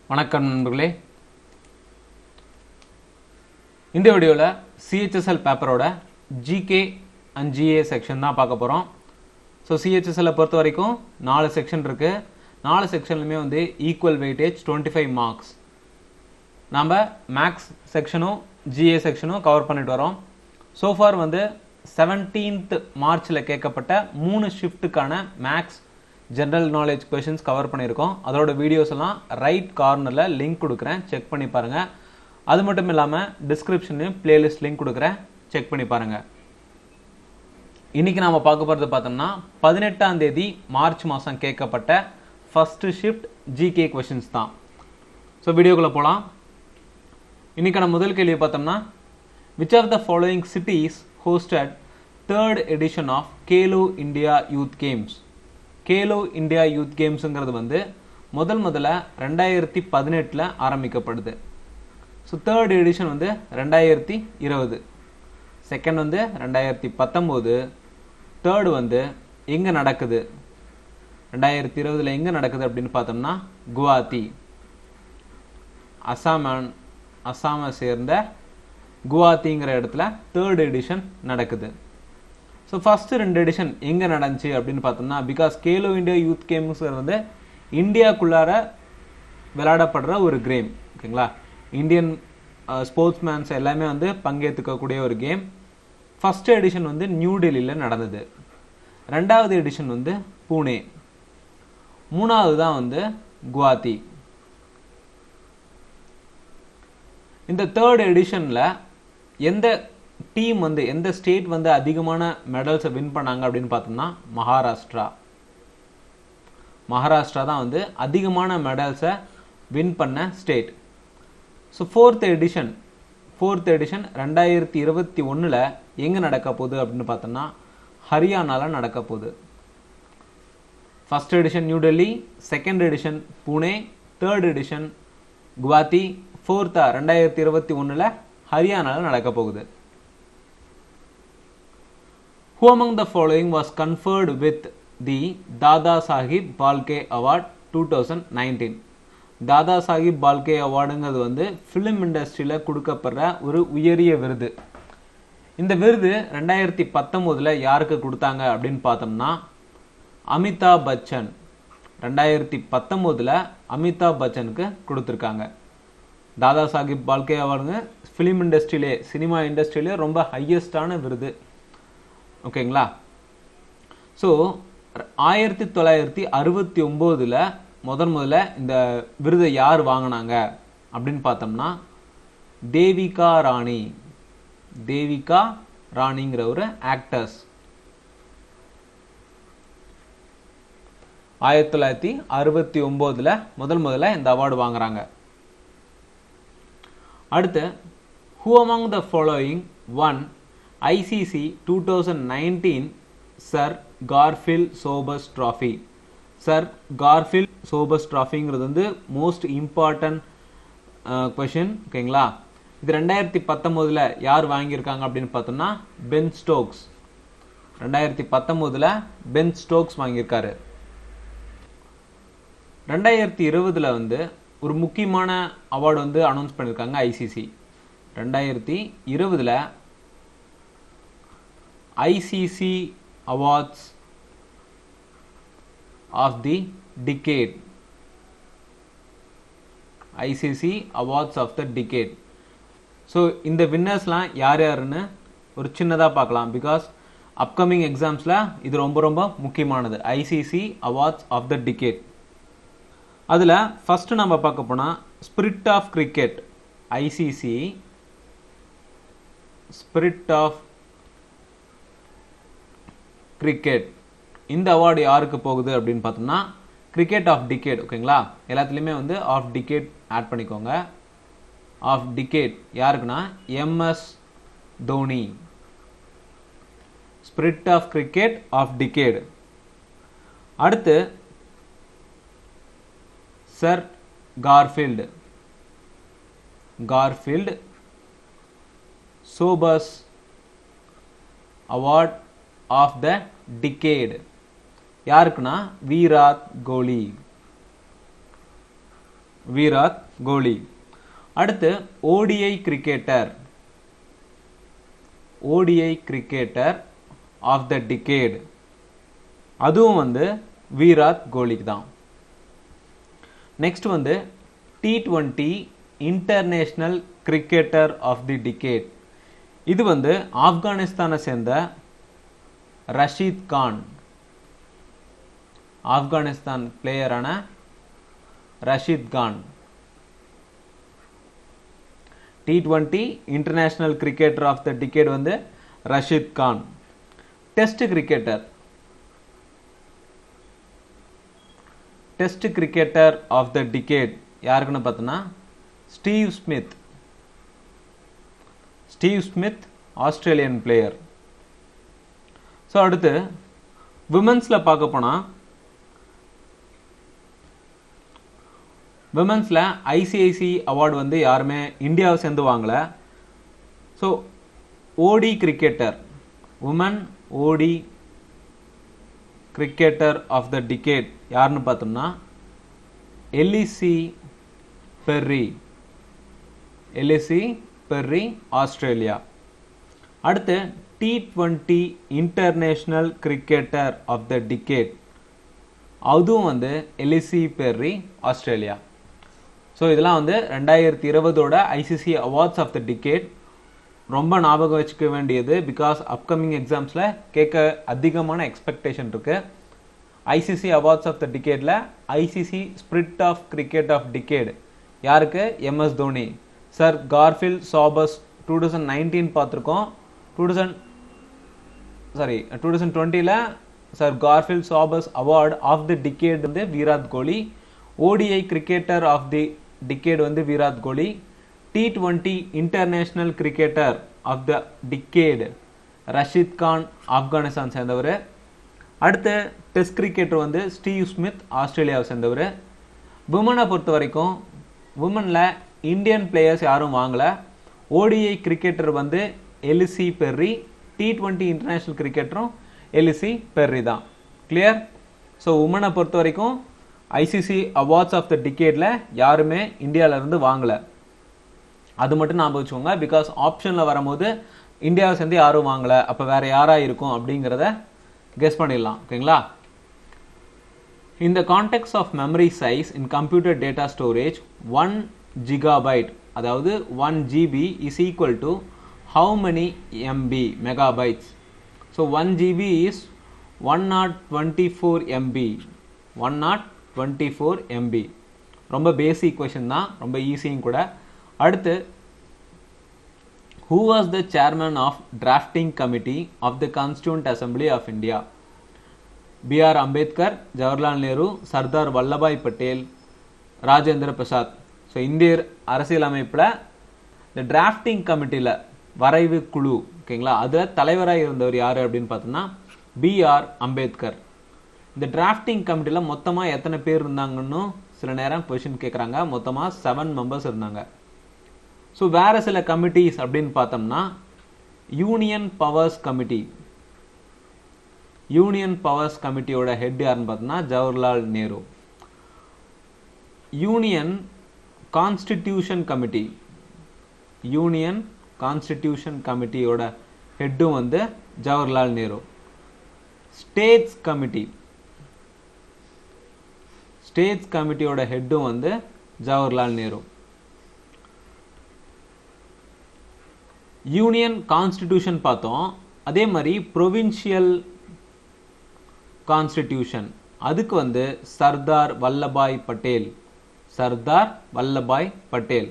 வணக்கம் நண்பர்களே. இந்த வீடியோவில் சிஹெச்எஸ்எல் பேப்பரோட ஜிகே அண்ட் ஜிஏ செக்ஷன் தான் பார்க்க போகிறோம். ஸோ சிஹெச்எஸ்எல்லை பொறுத்த வரைக்கும் 4 செக்ஷன் இருக்குது. 4 செக்ஷன்லையுமே வந்து ஈக்குவல் வெயிட்டேஜ் 25 மார்க்ஸ். நாம் மேக்ஸ் செக்ஷனும் ஜிஏ செக்ஷனும் கவர் பண்ணிட்டு வரோம். சோஃபார் வந்து 17th மார்ச்சில் கேட்கப்பட்ட 3 ஷிஃப்ட்டுக்கான maths general knowledge questions cover பண்ணியிருக்கோம். அதோட வீடியோஸ் எல்லாம் ரைட் கார்னரில் லிங்க் கொடுக்குறேன், செக் பண்ணி பாருங்கள். அது மட்டும் இல்லாமல் டிஸ்கிரிப்ஷன்லையும் பிளேலிஸ்ட் லிங்க் கொடுக்குறேன், செக் பண்ணி பாருங்கள். இன்றைக்கி நாம் பார்க்க போகிறது பார்த்தோம்னா 18ஆம் தேதி மார்ச் மாதம் கேட்கப்பட்ட ஃபஸ்ட்டு ஷிஃப்ட் ஜிகே கொஷின்ஸ் தான். ஸோ வீடியோக்குள்ளே போகலாம். இன்றைக்கான முதல் கேள்வி பார்த்தோம்னா, which of the following cities hosted 3rd edition of Khelo India youth games? Khelo India youth கேம்ஸுங்கிறது வந்து முதல்ல 2018 ஆரம்பிக்கப்படுது. ஸோ 3rd எடிஷன் வந்து 2020, செகண்ட் வந்து 2019, தேர்டு வந்து எங்கே நடக்குது 2020 எங்கே நடக்குது அப்படின்னு பார்த்தோம்னா குவாஹாத்தி, அசாமை சேர்ந்த குவாஹாத்திங்கிற இடத்துல 3rd எடிஷன் நடக்குது. ஸோ ஃபஸ்ட்டு 2 எடிஷன் எங்கே நடந்துச்சு அப்படின்னு பார்த்தோம்னா, because Khelo India youth games வந்து இந்தியாவுக்குள்ளார விளையாடப்படுற ஒரு கேம், ஓகேங்களா. இந்தியன் ஸ்போர்ட்ஸ்மேன்ஸ் எல்லாமே வந்து பங்கேற்றுக்கக்கூடிய ஒரு கேம். ஃபஸ்ட்டு எடிஷன் வந்து நியூ டெல்லியில் நடந்தது. 2வது எடிஷன் வந்து பூனே, 3வது தான் வந்து குவாஹாத்தி. இந்த 3rd எடிஷனில் எந்த டீம் வந்து எந்த ஸ்டேட் வந்து அதிகமான மெடல்ஸை வின் பண்ணாங்க அப்படின்னு பார்த்தோம்னா மகாராஷ்டிரா தான் வந்து அதிகமான மெடல்ஸை வின் பண்ண ஸ்டேட். ஸோ ஃபோர்த் எடிஷன் 2021 எங்கே நடக்க போகுது அப்படின்னு பார்த்தோம்னா ஹரியானாவில் நடக்க போகுது. First edition new Delhi, second edition Pune, third edition Guwahati, ஃபோர்த்தா 2021 ஹரியானாவில் நடக்க போகுது. Who among the following was conferred with the Dada Sahib Phalke Award 2019? தாதா சாஹிப் பால்கே அவார்டுங்கிறது வந்து ஃபிலிம் இண்டஸ்ட்ரியில் கொடுக்கப்படுற ஒரு உயரிய விருது. இந்த விருது 2019 யாருக்கு கொடுத்தாங்க அப்படின்னு பார்த்தோம்னா அமிதாப் பச்சன். 2019 அமிதாப் பச்சனுக்கு கொடுத்துருக்காங்க. தாதா சாஹிப் பால்கே அவார்டுங்க ஃபிலிம் இண்டஸ்ட்ரியிலே, சினிமா இண்டஸ்ட்ரியிலே ரொம்ப ஹையஸ்டான விருது, ஓகேங்களா. ஸோ 1969 முதல்ல இந்த விருதை யார் வாங்கினாங்க அப்படின்னு பார்த்தோம்னா தேவிகா ராணிங்கிற ஒரு ஆக்டர்ஸ் 1969 முதல்ல இந்த அவார்டு வாங்குறாங்க. அடுத்து, who among the following won ICC 2019 Sir Garfield Sobers Trophy? Sir Garfield Sobers ட்ராஃபிங்கிறது வந்து மோஸ்ட் இம்பார்ட்டன்ட் கொஷின், ஓகேங்களா. இது 2019 யார் வாங்கியிருக்காங்க அப்படின்னு பார்த்தோம்னா பென் ஸ்டோக்ஸ். 2019 பென் ஸ்டோக்ஸ் வாங்கியிருக்காரு. 2020 வந்து ஒரு முக்கியமான அவார்டு வந்து அனௌன்ஸ் பண்ணியிருக்காங்க ICC. 2020 ICC awards of the decade, ICC awards of the decade. So இந்த வின்னர்ஸ்லாம் யார் யாருன்னு ஒரு சின்னதாக பார்க்கலாம், பிகாஸ் அப்கமிங் எக்ஸாம்ஸில் இது ரொம்ப முக்கியமானது. ICC awards of the decade. அதில் ஃபஸ்ட்டு நம்ம பார்க்க போனால் spirit of cricket, ICC spirit of cricket. இந்த அவார்டு யாருக்கு போகுது அப்படின்னு பார்த்தோம்னா கிரிக்கெட் ஆஃப் டிகேட், ஓகேங்களா. எல்லாத்துலேயுமே வந்து ஆஃப் டிகேட் ஆட் பண்ணிக்கோங்க. ஆஃப் டிகேட் யாருக்குன்னா MS Dhoni. Spirit of cricket of decade. அடுத்து sir Garfield Sobers award of the decade யாருக்குன்னா விராட் கோலி. விராட் கோலி. அடுத்து ODI cricketer of the decade, அதுவும் வந்து விராட் கோலிக்கு தான். நெக்ஸ்ட் வந்து T20 international cricketer of the decade, இது வந்து ஆப்கானிஸ்தானை சேர்ந்த ரஷீத் கான், ஆப்கானிஸ்தான் பிளேயரான Rashid Khan. T20 international cricketer of the decade வந்து Rashid Khan. Test cricketer of the decade யாருக்குன்னு பார்த்தோன்னா Steve Smith Australian player. So அடுத்து விமென்ஸில் பார்க்க போனால் விமென்ஸில் ஐசிஐசி அவார்டு வந்து யாருமே இந்தியாவை சேர்ந்து வாங்கலை. So ODI cricketer, woman ODI cricketer of the decade யாருன்னு பார்த்தோம்னா எலிசி பெர்ரி ஆஸ்திரேலியா. அடுத்து T20 international cricketer of the decade, அதுவும் வந்து எலிசி பெர்ரி ஆஸ்திரேலியா. ஸோ இதெல்லாம் வந்து 2020 ICC awards of the decade. ரொம்ப ஞாபகம் வச்சுக்க வேண்டியது, பிகாஸ் அப்கமிங் எக்ஸாம்ஸில் கேட்க அதிகமான எக்ஸ்பெக்டேஷன் இருக்கு. ஐசிசி அவார்ட்ஸ் ஆஃப் த டிகேட்ல ICC spirit of cricket of decade யாருக்கு? MS Dhoni. Sir Garfield Sobers 2019 பார்த்துருக்கோம். 2020 sir Garfield Sobers award of the decade வந்து Virat Kohli. ODI cricketer of the decade வந்து Virat Kohli. T20 international cricketer of the decade Rashid Khan, Afghanistan சேர்ந்தவர். அடுத்து test cricketer வந்து Steve Smith, ஆஸ்திரேலியாவை சேர்ந்தவர். விமனை பொறுத்த வரைக்கும் விமனில் இந்தியன் பிளேயர்ஸ் யாரும் வாங்கலை. ஓடிஐ கிரிக்கெட்டர் வந்து Ellyse berry, T20 international கிரிக்கெட்டரும் எலிசி berry தான். கிளியர்? ஸோ உமனை பொறுத்த வரைக்கும் ஐசிசி அவார்ட்ஸ் ஆஃப் த டிகேட்ல யாருமே இந்தியாவிலேருந்து வாங்கலை. அது மட்டும் ஞாபகம் வச்சுக்கோங்க, பிகாஸ் ஆப்ஷனில் வரும்போது இந்தியாவை சேர்ந்து யாரும் வாங்கலை, அப்போ வேற யாராக இருக்கும் அப்படிங்கிறத கெஸ் பண்ணிடலாம். ஓகேங்களா? இந்த contact of memory size in computer data storage 1 GB, அதாவது 1 GB is equal to how many MB megabytes? So 1 GB is 124 MB. 124 MB. ரொம்ப பேசிக் கொஸ்டின் தான், ரொம்ப ஈஸியும் கூட. அடுத்து who was the chairman of drafting committee of the Constituent Assembly of India? B.R. Ambedkar, Jawaharlal Nehru, Sardar Vallabhbhai Patel, Rajendra Prasad. So இந்திய அரசியலமைப்பில் இந்த drafting கமிட்டியில் வரைவு குழு, ஓகேங்களா, அதில் தலைவராக இருந்தவர் யார் அப்படின்னு பார்த்தோம்னா B.R. அம்பேத்கர். இந்த டிராஃப்டிங் கமிட்டியில் மொத்தமாக எத்தனை பேர் இருந்தாங்கன்னு சில நேரம் கொஸ்டின் கேட்குறாங்க. மொத்தமாக 7 மெம்பர்ஸ் இருந்தாங்க. ஸோ வேறு சில கமிட்டிஸ் அப்படின்னு பார்த்தோம்னா யூனியன் பவர்ஸ் கமிட்டியோட ஹெட் யாருன்னு பார்த்தோம்னா ஜவஹர்லால் நேரு. யூனியன் கான்ஸ்டிடியூஷன் கமிட்டியோட ஹெட்டும் வந்து ஜவஹர்லால் நேரு. ஸ்டேட்ஸ் கமிட்டியோட ஹெட்டும் வந்து ஜவஹர்லால் நேரு. யூனியன் கான்ஸ்டிடியூஷன் பார்த்தோம். அதே மாதிரி ப்ரொவின்ஷியல் கான்ஸ்டிடியூஷன், அதுக்கு வந்து Sardar Vallabhbhai Patel.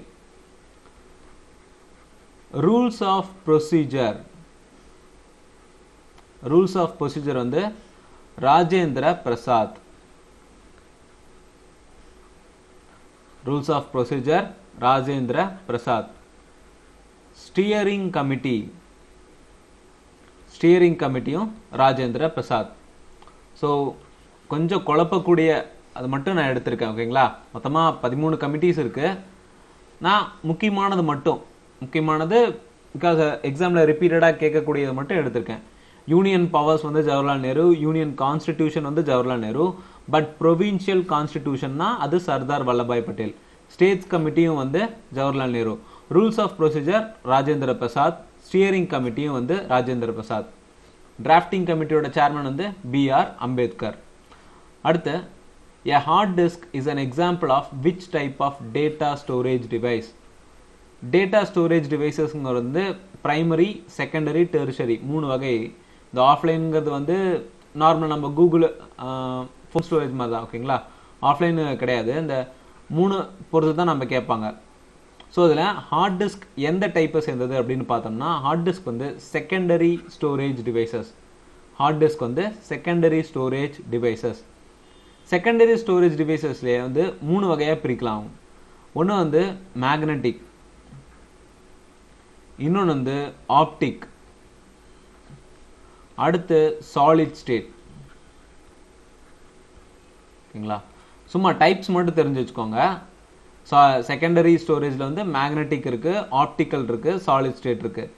Rules of procedure வந்து ராஜேந்திர பிரசாத். ஸ்டியரிங் கமிட்டியும் ராஜேந்திர பிரசாத். ஸோ கொஞ்சம் குழப்பக்கூடிய அது மட்டும் நான் எடுத்திருக்கேன். ஓகேங்களா? மொத்தமாக 13 கமிட்டிஸ் இருக்கு. நான் முக்கியமானது பிகாஸ் எக்ஸாமில் ரிப்பீட்டடாக கேட்கக்கூடியது மட்டும் எடுத்திருக்கேன். யூனியன் பவர்ஸ் வந்து ஜவஹர்லால் நேரு, யூனியன் கான்ஸ்டிடியூஷன் வந்து ஜவஹர்லால் நேரு, பட் ப்ரொவின்ஷியல் கான்ஸ்டிடியூஷன்னா அது சர்தார் வல்லபாய் பட்டேல். ஸ்டேட்ஸ் கமிட்டியும் வந்து Jawaharlal Nehru, rules of procedure Rajendra Prasad, steering கமிட்டியும் வந்து ராஜேந்திர பிரசாத், டிராஃப்டிங் கமிட்டியோட சேர்மன் வந்து BR அம்பேத்கர். அடுத்து a hard disk is an example of which type of data storage device? Data storage டிவைசஸ்ங்கிறது வந்து பிரைமரி, செகண்டரி, டெரிஷரி 3 வகை. இந்த ஆஃப்லைனுங்கிறது வந்து நார்மல் நம்ம கூகுள் ஃபோன் ஸ்டோரேஜ் மாதிரி தான், ஓகேங்களா. ஆஃப்லைன் கிடையாது, இந்த 3 பொறுத்து தான் நம்ம கேட்பாங்க. ஸோ இதில் ஹார்ட் டிஸ்க் எந்த டைப்பை சேர்ந்தது அப்படின்னு பார்த்தோம்னா, ஹார்ட் டிஸ்க் வந்து secondary storage devices. Hard disk வந்து secondary storage devices. Secondary storage டிவைசஸ்லேயே வந்து 3 வகையாக பிரிக்கலாம். ஒன்று வந்து மேக்னட்டிக், இன்னொன்று வந்து ஆப்டிக், அடுத்து சாலிட் ஸ்டேட். ஓகேங்களா, சும்மா டைப்ஸ் மட்டும் தெரிஞ்சு வச்சுக்கோங்க. செகண்டரி ஸ்டோரேஜில் வந்து மேக்னட்டிக் இருக்குது, ஆப்டிக்கல் இருக்குது, சாலிட் ஸ்டேட் இருக்குது.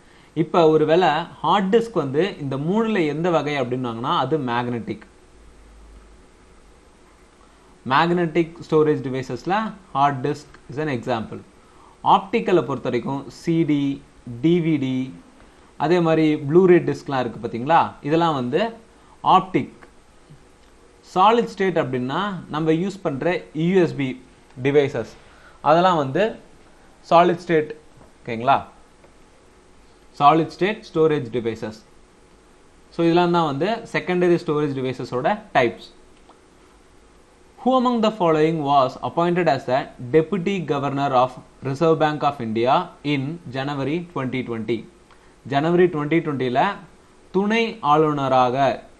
இப்போ ஒருவேளை ஹார்ட் டிஸ்க் வந்து இந்த 3ல் எந்த வகை அப்படின்னாங்கன்னா அது மேக்னட்டிக். மேக்னட்டிக் ஸ்டோரேஜ் டிவைசஸில் hard disk is an example. ஆப்டிக்கலை பொறுத்த வரைக்கும் சிடி, டிவிடி, அதே மாதிரி ப்ளூரே டிஸ்க்லாம் இருக்குது பார்த்தீங்களா, இதெல்லாம் வந்து ஆப்டிக். சாலிட் ஸ்டேட் அப்படின்னா நம்ம யூஸ் பண்ணுற யூஎஸ்பி டிவைசஸ், அதெல்லாம் வந்து சாலிட் ஸ்டேட். ஓகேங்களா, solid state storage devices. So இதெல்லாம் தான் வந்து செகண்டரி ஸ்டோரேஜ் டிவைசஸோட types. Who among the following was appointed as the Deputy Governor of Reserve Bank of India in January 2020? ஜனவரி 2020ல துணை ஆளுநராக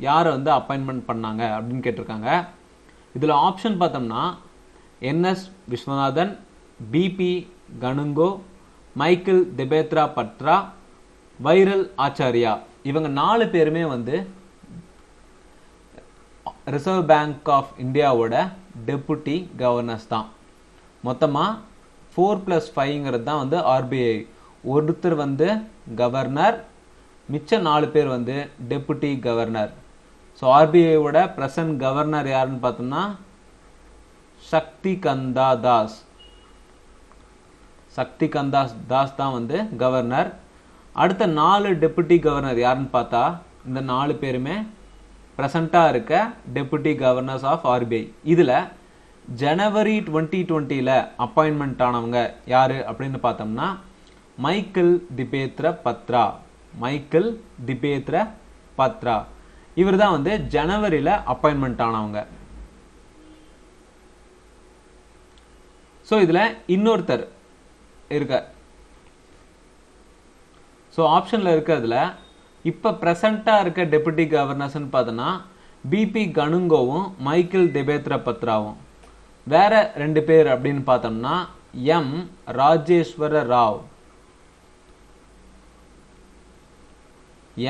யாரை வந்து அப்பாயின்மெண்ட் பண்ணாங்க அப்படின்னு கேட்டிருக்காங்க. இதில் ஆப்ஷன் பார்த்தோம்னா NS Viswanathan, BP Kanungo, Michael Debabrata Patra, Viral Acharya. இவங்க 4 பேருமே வந்து ரிசர்வ் பேங்க் ஆஃப் இந்தியாவோட டெபுட்டி கவர்னர்ஸ் தான். மொத்தமாக 4+5ங்கிறது தான் வந்து RBI. ஒருத்தர் வந்து கவர்னர், மிச்ச 4 பேர் வந்து டெபுட்டி கவர்னர். ஸோ RBIயோட பிரசன்ட் கவர்னர் யாருன்னு பார்த்தோம்னா சக்தி கந்தா தாஸ். சக்தி கந்தா தாஸ் தான் வந்து கவர்னர். அடுத்த 4 டெபுட்டி கவர்னர் யாருன்னு பார்த்தா இந்த 4 பேருமே ப்ரெசண்ட்டாக இருக்க டெபுட்டி கவர்னர்ஸ் ஆஃப் RBI. இதில் ஜனவரி 2020ல் அப்பாயின்மெண்ட் ஆனவங்க யார் அப்படின்னு பார்த்தோம்னா மைக்கேல் திபேத்ர பத்ரா. மைக்கேல் திபேத்ர பத்ரா இவர் தான் வந்து ஜனவரியில் அப்பாயின்மெண்ட் ஆனவங்க. ஸோ இதில் இன்னொருத்தர் இருக்க. ஸோ ஆப்ஷனில் இருக்கிறதுல இப்போ ப்ரெசண்ட்டாக இருக்க டெபுட்டி கவர்னர்ஸ்ன்னு பார்த்தோன்னா BP கனுங்கோவும் மைக்கேல் திபேத்ர பத்ராவும். வேற 2 பேர் அப்படின்னு பார்த்தோம்னா M Rajeshwar Rao.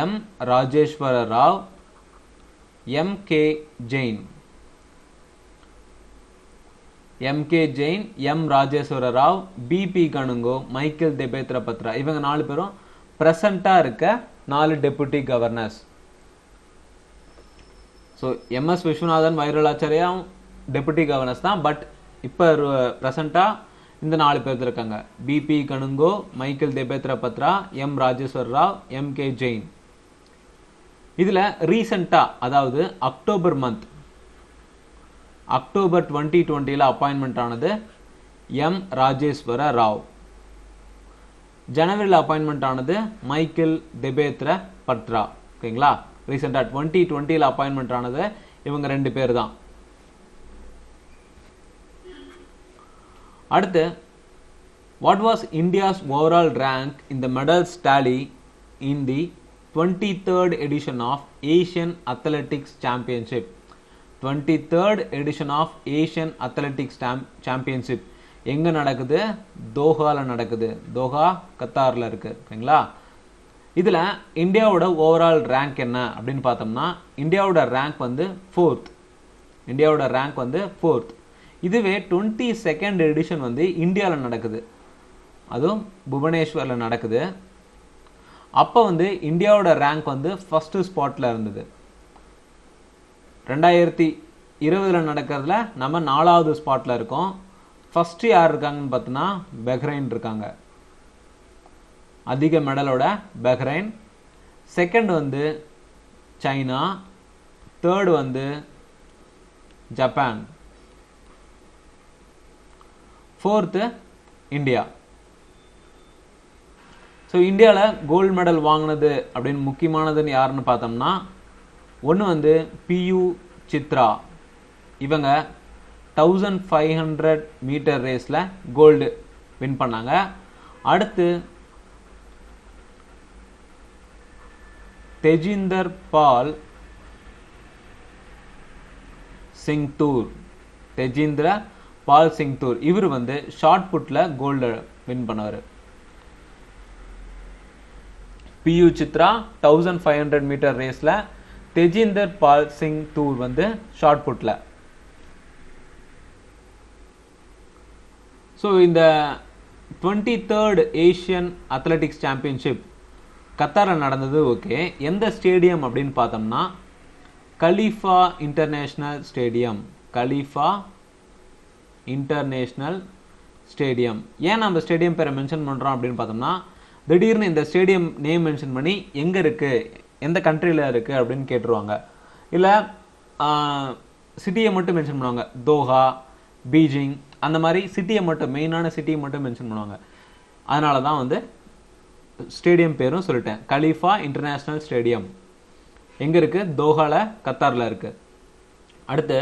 M Rajeshwar Rao, MK Jain. MK Jain, M Rajeshwar Rao, BP Kanungo, Michael Debabrata Patra. இவங்க 4 பேரும் ப்ரெசண்ட்டாக இருக்க 4 deputy governors. So MS Viswanathan, Viral Acharya deputy governors தான். பட் இப்போ ப்ரெசண்ட்டாக இந்த 4 பேர் இருக்காங்க. BP Kanungo, Michael Debabrata Patra, M Rajeshwar Rao, MK Jain. இதில் ரீசெண்டாக, அதாவது அக்டோபர் 2020ல் அப்பாயின்மெண்ட் ஆனது M ராஜேஸ்வர ராவ். ஜனவரியில் அப்பாயின்மெண்ட் ஆனது மைக்கேல் திபேத்ர பத்ரா. ஓகேங்களா, ரீசெண்டாக 2020ல் அப்பாயின்மெண்ட் ஆனது இவங்க 2 பேர் தான். அடுத்து, what was India's overall rank in the medals tally in the 23rd edition of Asian Athletics Championship? 23rd edition of Asian Athletics Championship எங்கே நடக்குது? தோஹாவில் நடக்குது. தோஹா கத்தாரில் இருக்குது. ஓகேங்களா, இதில் இந்தியாவோட ஓவரால் ரேங்க் என்ன அப்படின்னு பார்த்தோம்னா இந்தியாவோட ரேங்க் வந்து 4th. இந்தியாவோட ரேங்க் வந்து 4th. இதுவே 22nd எடிஷன் வந்து இந்தியாவில் நடக்குது, அதுவும் புவனேஸ்வரில் நடக்குது. அப்போ வந்து இந்தியாவோட ரேங்க் வந்து ஃபஸ்ட்டு ஸ்பாட்டில் இருந்தது. 2020 நடக்கிறதுல நம்ம 4வது ஸ்பாட்டில் இருக்கோம். ஃபர்ஸ்ட் யார் இருக்காங்கன்னு பார்த்தோன்னா பஹ்ரைன் இருக்காங்க, அதிக மெடலோட பஹ்ரைன். செகண்ட் வந்து சைனா, தேர்ட் வந்து ஜப்பான், ஃபோர்த்து இந்தியா. ஸோ இந்தியாவில் கோல்டு மெடல் வாங்கினது அப்படின்னு முக்கியமானதுன்னு யாருன்னு பார்த்தோம்னா, ஒன்று வந்து பியூ சித்ரா. இவங்க 1500 மீட்டர் ரேஸில் கோல்டு வின் பண்ணாங்க. அடுத்து தேஜிந்தர் பால் சிங்தூர், தேஜிந்திர பால் சிங்தூர், இவர் வந்து ஷார்ட் புட்ல கோல்டு வின் பண்ணார். பியூ சித்ரா 1500 மீட்டர் ரேஸ்ல, தேஜிந்தர் பால் சிங்தூர் வந்து ஷார்ட் புட்ல. ஸோ இந்த 23rd ஏஷியன் அத்லெட்டிக்ஸ் சாம்பியன்ஷிப் கத்தாரில் நடந்தது. ஓகே, எந்த ஸ்டேடியம் அப்படின்னு பார்த்தோம்னா கலீஃபா இன்டர்நேஷ்னல் ஸ்டேடியம். கலீஃபா இன்டர்நேஷ்னல் ஸ்டேடியம். ஏன் நம்ம ஸ்டேடியம் பேரை மென்ஷன் பண்ணுறோம் அப்படின்னு பார்த்தோம்னா, திடீர்னு இந்த ஸ்டேடியம் நேம் மென்ஷன் பண்ணி எங்கே இருக்குது, எந்த கண்ட்ரியில் இருக்குது அப்படின்னு கேட்டுருவாங்க. இல்லை சிட்டியை மட்டும் மென்ஷன் பண்ணுவாங்க, தோஹா, பீஜிங், அந்த மாதிரி சிட்டியை மட்டும், மெயினான சிட்டியை மட்டும் மென்ஷன் பண்ணுவாங்க. அதனால தான் வந்து ஸ்டேடியம் பேரும் சொல்லிட்டேன், கலீஃபா இன்டர்நேஷ்னல் ஸ்டேடியம். எங்கே இருக்குது? தோஹாவில், கத்தாரில் இருக்குது. அடுத்து,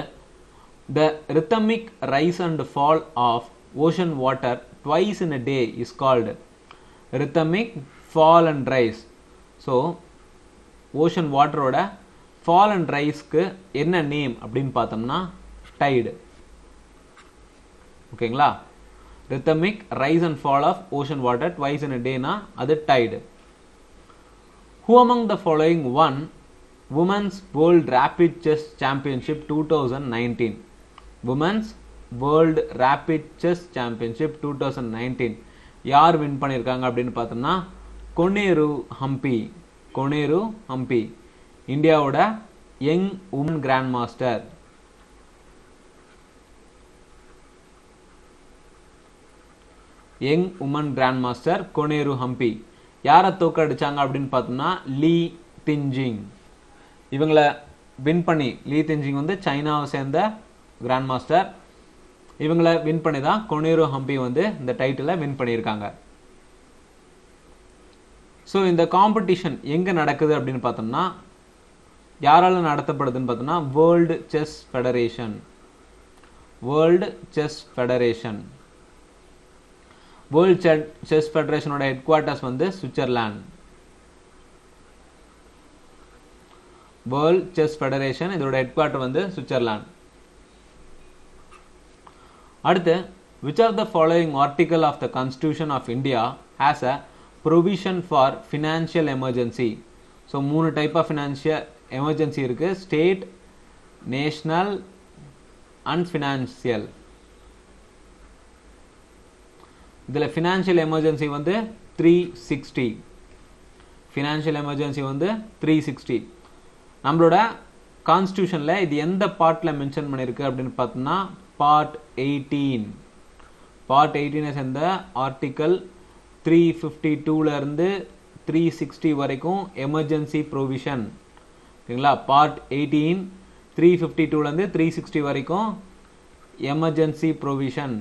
the rhythmic rise and fall of ocean water twice in a day is called rhythmic fall and rise. So ocean water ஓட fall and riseக்கு என்ன நேம் அப்படின்னு பார்த்தோம்னா tide. ஓகேங்களா? rhythmic rise and fall of ocean water twice in a day னா அது tide. Who among the following won Women's World Rapid Chess Championship 2019? Women's World Rapid Chess Championship 2019 யார் win பண்ணியிருக்காங்க அப்படின்னு பார்த்தோம்னா கொனேரு ஹம்பி. கொனேரு ஹம்பி இந்தியாவோட young woman grand master. Young woman grand master Koneru Humpy. யாரை தோக்கடிச்சாங்க அப்படின்னு பார்த்தோம்னா லீ தின்ஜிங். இவங்களை வின் பண்ணி, லீ தின்ஜிங் வந்து சைனாவை சேர்ந்த கிராண்ட் மாஸ்டர், இவங்களை வின் பண்ணி தான் கொனேரு ஹம்பி வந்து இந்த டைட்டிலை வின் பண்ணியிருக்காங்க. ஸோ இந்த காம்படிஷன் எங்கே நடக்குது அப்படின்னு பார்த்தோம்னா, யாரால நடத்தப்படுதுன்னு பார்த்தோம்னா world chess federation. World chess federation. World chess ஃபெடரேஷனோட ஹெட் குவார்ட்டர்ஸ் வந்து சுவிட்சர்லாந்து. வேர்ல்டு செஸ் ஃபெடரேஷன், இதோட ஹெட் குவார்ட்டர் வந்து சுவிட்சர்லாந்து. அடுத்து, which of the following article of the Constitution of India has a provision for financial emergency? So 3 type of financial emergency இருக்கு, state, national and financial. இதில் financial emergency வந்து 360. financial emergency வந்து 360. நம்மளோட கான்ஸ்டியூஷனில் இது எந்த பார்ட்டில் மென்ஷன் பண்ணியிருக்கு அப்படின்னு பார்த்தோம்னா பார்ட் 18. பார்ட் 18 சேர்ந்த ஆர்டிக்கல் 352 இருந்து 360 வரைக்கும் எமர்ஜென்சி ப்ரொவிஷன். ஓகேங்களா? பார்ட் 18 352 இருந்து 360 வரைக்கும் எமர்ஜென்சி ப்ரொவிஷன்.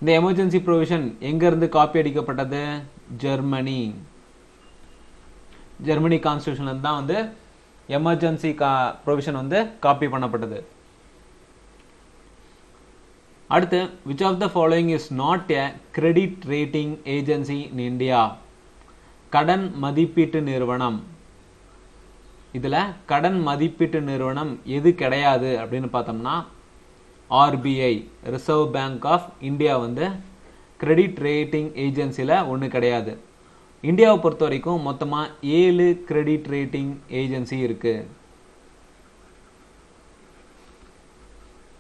இந்த எமர்ஜென்சி ப்ரொவிஷன் எங்கிருந்து காப்பி அடிக்கப்பட்டது? ஜெர்மனி. ஜெர்மனி கான்ஸ்டியூஷன்ல தான் வந்து எமர்ஜென்சி ப்ரொவிஷன் வந்து காப்பி பண்ணப்பட்டது. அடுத்து, which of the following is not a credit rating agency in India? கடன் மதிப்பீட்டு நிறுவனம். இதுல கடன் மதிப்பீட்டு நிறுவனம் எது கிடையாது அப்படின்னு பார்த்தோம்னா RBI, reserve bank of India வந்து கிரெடிட் ரேட்டிங் ஏஜென்சியில் ஒன்று கிடையாது. இந்தியாவை பொறுத்த வரைக்கும் மொத்தமாக 7 கிரெடிட் ரேட்டிங் ஏஜென்சி இருக்கு.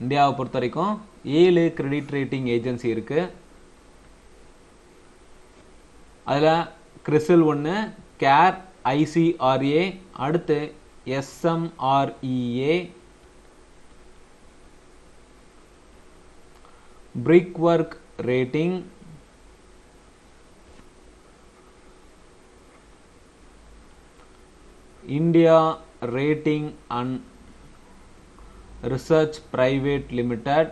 இந்தியாவை பொறுத்த வரைக்கும் 7 கிரெடிட் ரேட்டிங் ஏஜென்சி இருக்கு. அதில் கிறிசில் 1, கேர், ICRA, அடுத்து SMREA, brickwork rating, India Rating and Research Private Limited,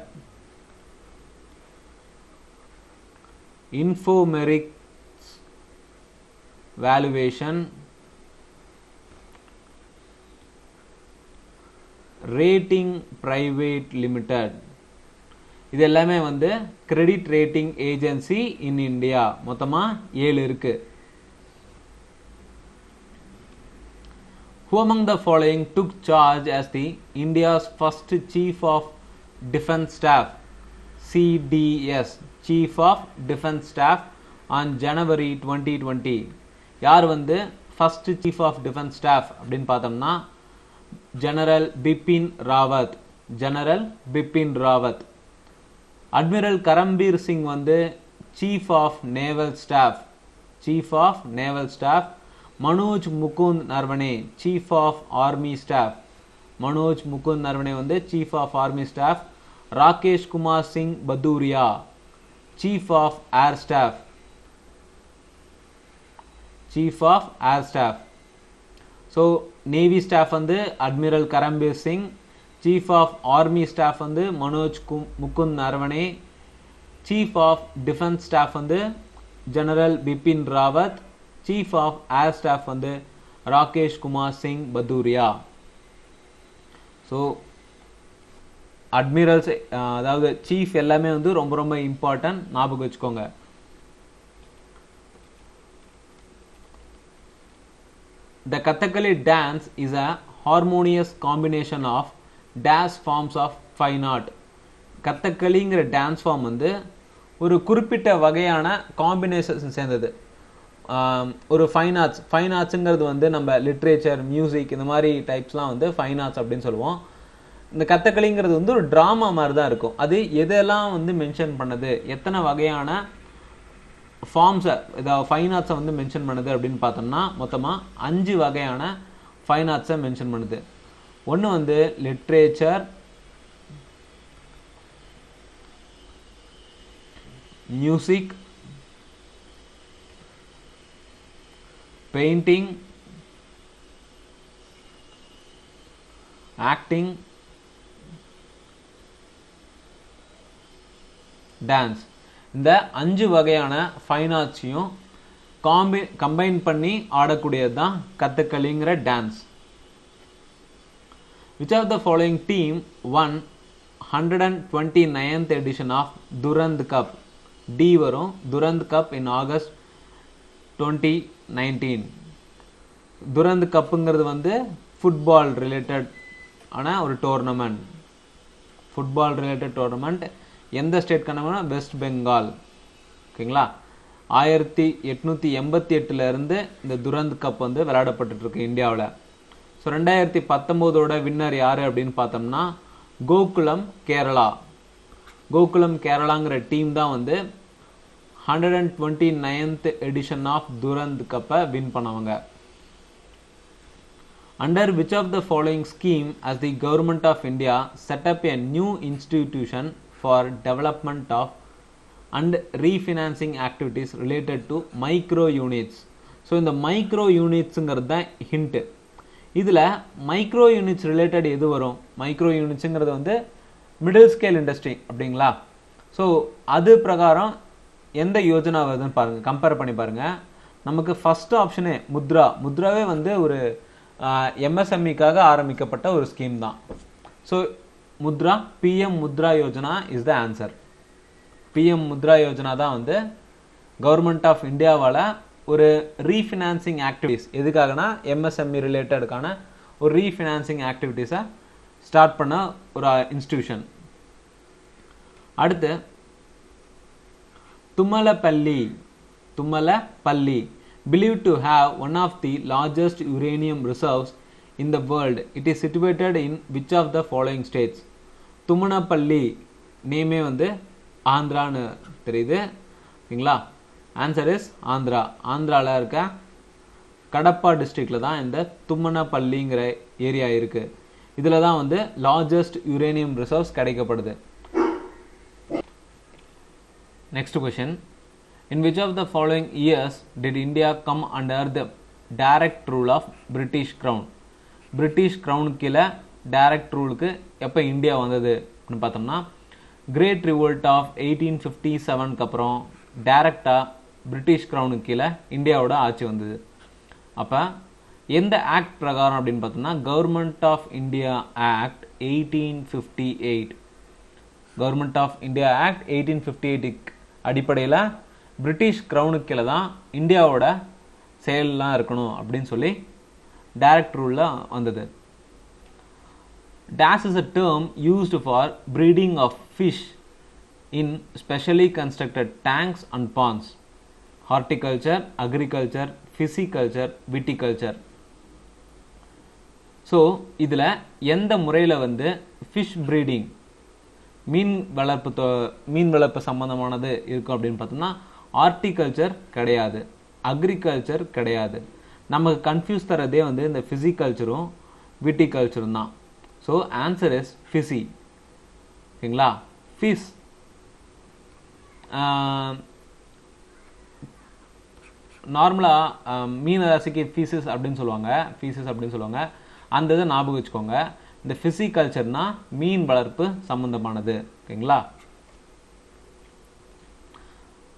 Infomeric's Valuation, Rating Private Limited. இது எல்லாமே வந்து credit rating agency in India. மொத்தமா 7 இருக்கு. Who among the following took charge as the India's first Chief of Defence Staff, CDS, Chief of Defence Staff on January 2020? யார் வந்து first Chief of Defence Staff அப்படின்னு பார்த்தோம்னா general Bipin Rawat. General Bipin Rawat. Admiral Karambir Singh வந்து chief of naval staff. Chief of naval staff. Manoj Mukund Naravane chief of army staff. Manoj Mukund Naravane வந்து chief of army staff. Rakesh Kumar Singh Bhadauria chief of air staff. Chief of air staff. So navy staff வந்து admiral Karambir Singh. Chief of army staff வந்து Manoj Mukund Naravane. Chief of defence staff வந்து general Bipin Rawat. Chief of air staff வந்து Rakesh Kumar Singh Bhadauria. So admirals அதாவது chief எல்லாமே வந்து ரொம்ப ரொம்ப important, ஞாபகம் வச்சுக்கோங்க. The Kathakali dance is a harmonious combination of dash forms of fine art. கத்தகளிங்கிற டான்ஸ் ஃபார்ம் வந்து ஒரு குறிப்பிட்ட வகையான காம்பினேஷன் சேர்ந்தது. ஒரு ஃபைன் ஆர்ட்ஸ். ஃபைன் ஆர்ட்ஸுங்கிறது வந்து நம்ம லிட்ரேச்சர், மியூசிக் இந்த மாதிரி டைப்ஸ்லாம் வந்து ஃபைன் ஆர்ட்ஸ் அப்படின்னு சொல்லுவோம். இந்த கத்தகளிங்கிறது வந்து ஒரு ட்ராமா மாதிரி தான் இருக்கும். அது எதெல்லாம் வந்து மென்ஷன் பண்ணது, எத்தனை வகையான ஃபார்ம்ஸை இதாவது ஃபைன் ஆர்ட்ஸை வந்து மென்ஷன் பண்ணுது அப்படின்னு பார்த்தோம்னா மொத்தமாக 5 வகையான ஃபைன் ஆர்ட்ஸை மென்ஷன் பண்ணுது. ஒன்று வந்து literature, music, painting, acting, dance. இந்த 5 வகையான ஃபைன் ஆர்ட்ஸையும் கம்பைன் பண்ணி ஆடக்கூடியது தான் கதகளிங்கிற dance. Which of the following team won 129th edition of Durand Cup? D வரும். Durand Cup in August 2019. Durand Cupங்கிறது வந்து ஃபுட்பால் ரிலேட்டட் ஆன ஒரு டோர்னமெண்ட். Football related tournament. எந்த state கணக்குனா west Bengal. ஓகேங்களா? 1888 இருந்து இந்த துரந்த் கப் வந்து விளையாடப்பட்டு இருக்கு இந்தியாவில். ஸோ 2019ஓட வின்னர் யாரு அப்படின்னு பார்த்தோம்னா கோகுலம் கேரளா. கோகுலம் கேரளாங்கிற டீம் தான் வந்து 129th edition ஆஃப் துரந்த் கப்பை வின் பண்ணவங்க. Under which of the following scheme has the government of India set up a new institution for development of and refinancing activities related to micro units? So இந்த micro யூனிட்ஸுங்கிறது தான் hint. இதில் micro units related எது வரும்? Micro யூனிட்ஸுங்கிறது வந்து middle scale industry அப்படிங்களா? So அது பிரகாரம் எந்த யோஜனா வருதுன்னு பாருங்கள், கம்பேர் பண்ணி பாருங்கள். நமக்கு ஃபர்ஸ்ட் ஆப்ஷனே முத்ரா. முத்ராவே வந்து ஒரு எம்எஸ்எம்இக்காக ஆரம்பிக்கப்பட்ட ஒரு ஸ்கீம் தான். So Mudra, PM Mudra Yojana is the answer. PM Mudra Yojana தான் வந்து கவர்மெண்ட் ஆஃப் இந்தியாவால் ஒரு ரீஃபினான்சிங் ஆக்டிவிட்டிஸ், எதுக்காகனா எம்எஸ்எம்இ ரிலேட்டடுக்கான ஒரு ரீஃபினான்சிங் ஆக்டிவிட்டீஸை ஸ்டார்ட் பண்ண ஒரு இன்ஸ்டிடியூஷன். அடுத்து தும்மலப்பள்ளி. தும்மலப்பள்ளி believed to have one of the largest uranium reserves in the world. It is situated in which of the following states? தும்மலப்பள்ளி நேமே வந்து ஆந்திரான்னு தெரியுது. ஓகேங்களா? Answer is Andhra. ஆந்திராவில் இருக்க கடப்பா டிஸ்ட்ரிக்டில் தான் இந்த தும்மலப்பள்ளிங்கிற ஏரியா இருக்குது. இதில் தான் வந்து லார்ஜஸ்ட் யுரேனியம் ரிசர்வ்ஸ் கிடைக்கப்படுது. Next question. In which of the following years did India come under the direct rule of British Crown? British Crown கீழே direct ரூலுக்கு எப்போ இந்தியா வந்தது அப்படின்னு பார்த்தோம்னா கிரேட் ரிவோல்ட் ஆஃப் 1857க்கு அப்புறம் டைரக்டாக பிரிட்டிஷ் க்ரௌனுக்கு கீழே இந்தியாவோட ஆட்சி வந்தது. அப்போ எந்த ஆக்ட் பிரகாரம் அப்படின்னு பார்த்தோம்னா government of India act 1858. Government of India act 1858 அடிப்படையில் பிரிட்டிஷ் க்ரௌனுக்கு கீழே தான் இந்தியாவோட செயல்லாம் இருக்கணும் அப்படின்னு சொல்லி டைரக்ட் ரூலில் வந்தது. Dash is a term used for breeding of fish in specially constructed tanks and ponds. Horticulture, agriculture, pisciculture, viticulture. So இதில் எந்த முறையில் வந்து ஃபிஷ் ப்ரீடிங் மீன் வளர்ப்பு சம்மந்தமானது இருக்கும் அப்படின்னு பார்த்தோம்னா ஹார்டிகல்ச்சர் கிடையாது, அக்ரிகல்ச்சர் கிடையாது. நமக்கு கன்ஃபியூஸ் தரதே வந்து இந்த ஃபிசிகல்ச்சரும் விட்டிகல்ச்சரும் தான். So answer is fishy. ஓகேங்களா? ஃபிஷ் நார்மலாக மீன் ராசிக்கு ஃபீஸஸ் அப்படின்னு சொல்லுவாங்க. அந்த இதை ஞாபகம் வச்சுக்கோங்க. இந்த ஃபிசிகல்ச்சர்னா மீன் வளர்ப்பு சம்பந்தமானது. ஓகேங்களா?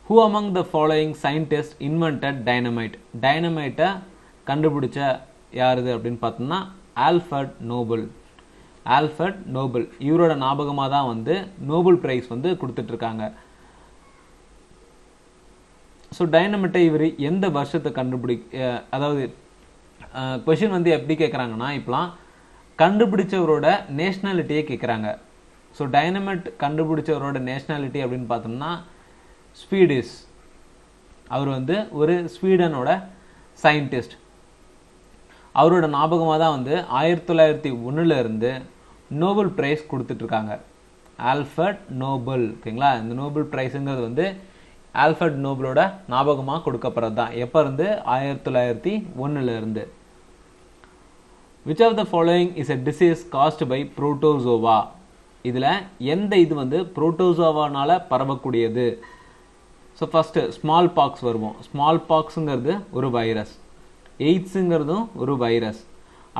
Who among the following scientists invented dynamite? டைனமைட்டை கண்டுபிடிச்ச யாருது அப்படின்னு பார்த்தோம்னா ஆல்ஃபர்ட் நோபல். இவரோட ஞாபகமாக தான் வந்து நோபல் பிரைஸ் வந்து கொடுத்துட்ருக்காங்க. ஸோ டைனமைட்டை இவர் எந்த வருஷத்தை அதாவது கொஷின் வந்து எப்படி கேட்குறாங்கன்னா இப்போலாம் கண்டுபிடிச்சவரோட நேஷ்னாலிட்டியை கேட்குறாங்க. ஸோ டைனமைட் கண்டுபிடிச்சவரோட நேஷ்னாலிட்டி அப்படின்னு பார்த்தோம்னா ஸ்வீடிஷ். அவர் வந்து ஒரு ஸ்வீடனோட சயின்டிஸ்ட். அவரோட ஞாபகமாக தான் வந்து 1901 நோபல் பிரைஸ் கொடுத்துட்ருக்காங்க. Alfred Nobel. ஓகேங்களா? இந்த நோபல் பிரைஸுங்கிறது வந்து ஆல்ஃபர்ட் நோபலோட ஞாபகமாக கொடுக்கப்படுறது தான். எப்போ இருந்து? 1901. Which of the following is a disease caused by protozoa? இதில் எந்த இது வந்து புரோட்டோசோவானால பரவக்கூடியது? ஸோ ஃபஸ்ட்டு ஸ்மால் பாக்ஸ் வருவோம். ஸ்மால் பாக்ஸுங்கிறது ஒரு வைரஸ், எய்ட்ஸுங்கிறதும் ஒரு வைரஸ்,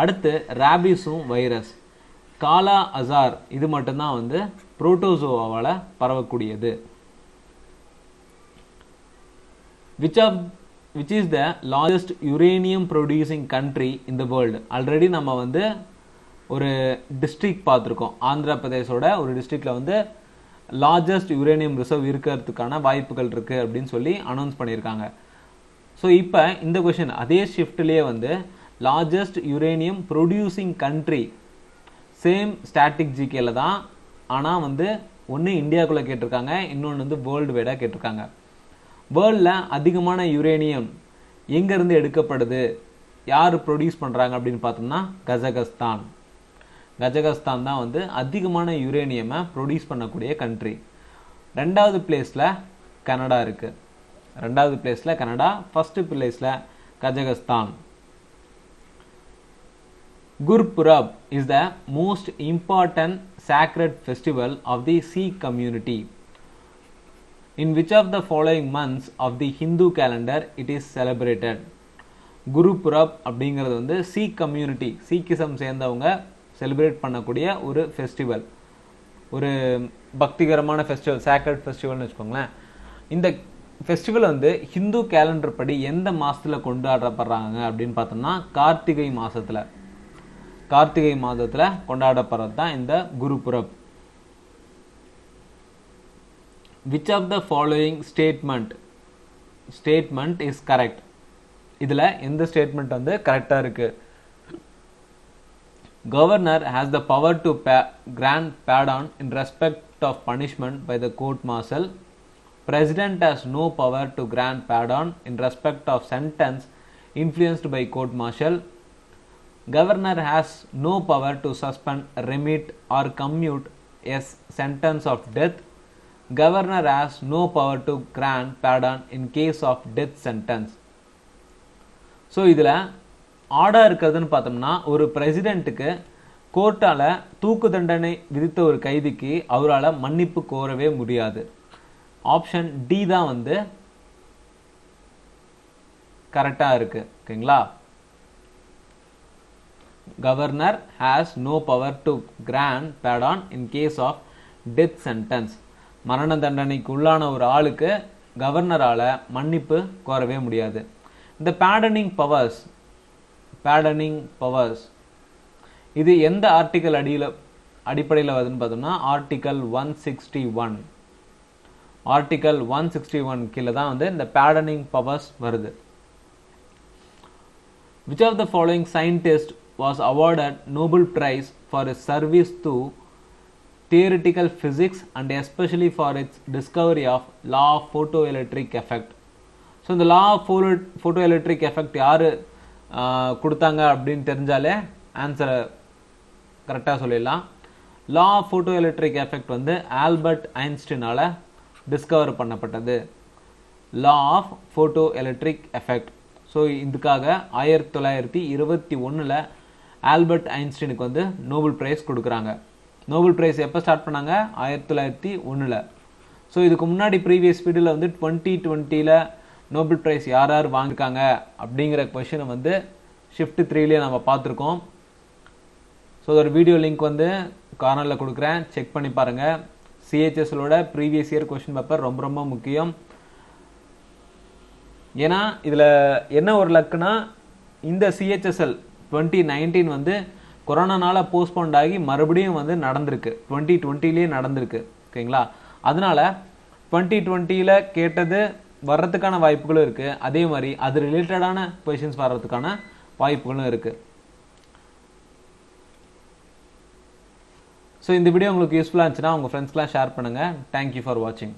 அடுத்து ரேபிஸும் வைரஸ், காலா அசார் இது மட்டும்தான் வந்து புரோட்டோசோவாவால் பரவக்கூடியது. which is the largest uranium producing country in the world? Already நம்ம வந்து ஒரு டிஸ்ட்ரிக்ட் பார்த்துருக்கோம். ஆந்திர பிரதேசோட ஒரு டிஸ்ட்ரிக்டில் வந்து லார்ஜஸ்ட் யுரேனியம் ரிசர்வ் இருக்கிறதுக்கான வாய்ப்புகள் இருக்குது அப்படின்னு சொல்லி அனௌன்ஸ் பண்ணியிருக்காங்க. ஸோ இப்போ இந்த கொஷின் அதே ஷிஃப்ட்லேயே வந்து largest uranium producing country same static ஜிகேல தான். ஆனால் வந்து ஒன்று இந்தியாவுக்குள்ளே கேட்டிருக்காங்க, இன்னொன்று வந்து வேர்ல்டு வைடாக கேட்டிருக்காங்க. வேர்ல்டில் அதிகமான யுரேனியம் எங்கேருந்து எடுக்கப்படுது, யார் ப்ரொடியூஸ் பண்ணுறாங்க அப்படின்னு பார்த்தோம்னா கஜகஸ்தான் தான் வந்து அதிகமான யுரேனியமை ப்ரொடியூஸ் பண்ணக்கூடிய கண்ட்ரி. ரெண்டாவது பிளேஸில் கனடா இருக்குது. ஃபர்ஸ்ட் பிளேஸில் Kazakhstan. Gurpurab is the most important sacred festival of the Sikh community. In which of the following months of the Hindu calendar it is celebrated? Gurpurab அப்படிங்கிறது வந்து சீக் கம்யூனிட்டி, சீக்கிசம் சேர்ந்தவங்க celebrate பண்ணக்கூடிய ஒரு festival, ஒரு பக்திகரமான festival, sacred ஃபெஸ்டிவல்னு வச்சுக்கோங்களேன். இந்த festival வந்து Hindu calendar படி எந்த மாதத்தில் கொண்டாடப்படுறாங்க அப்படின்னு பார்த்தோம்னா கார்த்திகை மாதத்தில் கொண்டாடப்படுறது தான் இந்த Gurpurab. Which of the following statement is correct? இதில் எந்த ஸ்டேட்மெண்ட் வந்து கரெக்டாக இருக்கு? Governor has the power to grant pardon in respect of punishment by the court martial. President has no power to grant pardon in respect of sentence influenced by court martial. Governor has no power to suspend, remit or commute a sentence of death. Governor has no power to grant pardon in case of death sentence. So இதில் order இருக்கிறதுன்னு பார்த்தோம்னா ஒரு பிரசிடெண்ட்டுக்கு கோர்ட்டால் தூக்கு தண்டனை விதித்த ஒரு கைதிக்கு அவரால் மன்னிப்பு கோரவே முடியாது. ஆப்ஷன் டி தான் வந்து கரெக்டா இருக்கு. ஓகேங்களா? Governor has no power to grant pardon in case of death sentence. மரண தண்டனைக்கு உள்ளான ஒரு ஆளுக்கு கவர்னரால மன்னிப்பு கோரவே முடியாது. இந்த pardoning powers இது எந்த ஆர்டிகல் அடிப்படையில் வருதுன்னு பார்த்தோம்னா ஆர்டிகல் 161. ஆர்டிகல் 161 கீழே தான் வந்து இந்த pardoning powers வருது. Which of the following scientist was awarded Nobel Prize for his service to theoretical physics and especially for its discovery of law of photoelectric effect? So இந்த law of photoelectric effect யாரு கொடுத்தாங்க அப்படின்னு தெரிஞ்சாலே ஆன்சரை கரெக்டாக சொல்லிடலாம். Law of photo electric effect வந்து Albert ஐன்ஸ்டீனால டிஸ்கவர் பண்ணப்பட்டது. Law of photo electric effect. So இதுக்காக 1921 ஆல்பர்ட் ஐன்ஸ்டீனுக்கு வந்து நோபல் பிரைஸ் கொடுக்குறாங்க. நோபல் பிரைஸ் எப்போ ஸ்டார்ட் பண்ணாங்க? 1901. ஸோ இதுக்கு முன்னாடி ப்ரீவியஸ் வீடியோவில் வந்து 2020 நோபல் பிரைஸ் யார் யார் வாங்கியிருக்காங்க அப்படிங்கிற கொஷினை வந்து ஷிஃப்ட் 3 நம்ம பார்த்துருக்கோம். ஸோ அதோட வீடியோ லிங்க் வந்து கார்னரில் கொடுக்குறேன், செக் பண்ணி பாருங்கள். சிஹெச்எஸ்எலோட ப்ரீவியஸ் இயர் கொஷின் பேப்பர் ரொம்ப ரொம்ப முக்கியம். ஏன்னா இதில் என்ன ஒரு லக்குனா இந்த சிஹெச்எஸ்எல் 2019 வந்து கொரோனானால போஸ்ட்போண்ட் ஆகி மறுபடியும் வந்து நடந்திருக்கு, 2020 நடந்திருக்கு. ஓகேங்களா? அதனால 2020 கேட்டது வர்றதுக்கான வாய்ப்புகளும் இருக்குது. அதே மாதிரி அது ரிலேட்டடான கொஷின்ஸ் வர்றதுக்கான வாய்ப்புகளும் இருக்குது. ஸோ இந்த வீடியோ உங்களுக்கு யூஸ்ஃபுல்லாக இருந்துச்சுன்னா உங்கள் ஃப்ரெண்ட்ஸ்க்கெலாம் ஷேர் பண்ணுங்கள். தேங்க்யூ ஃபார் வாட்சிங்.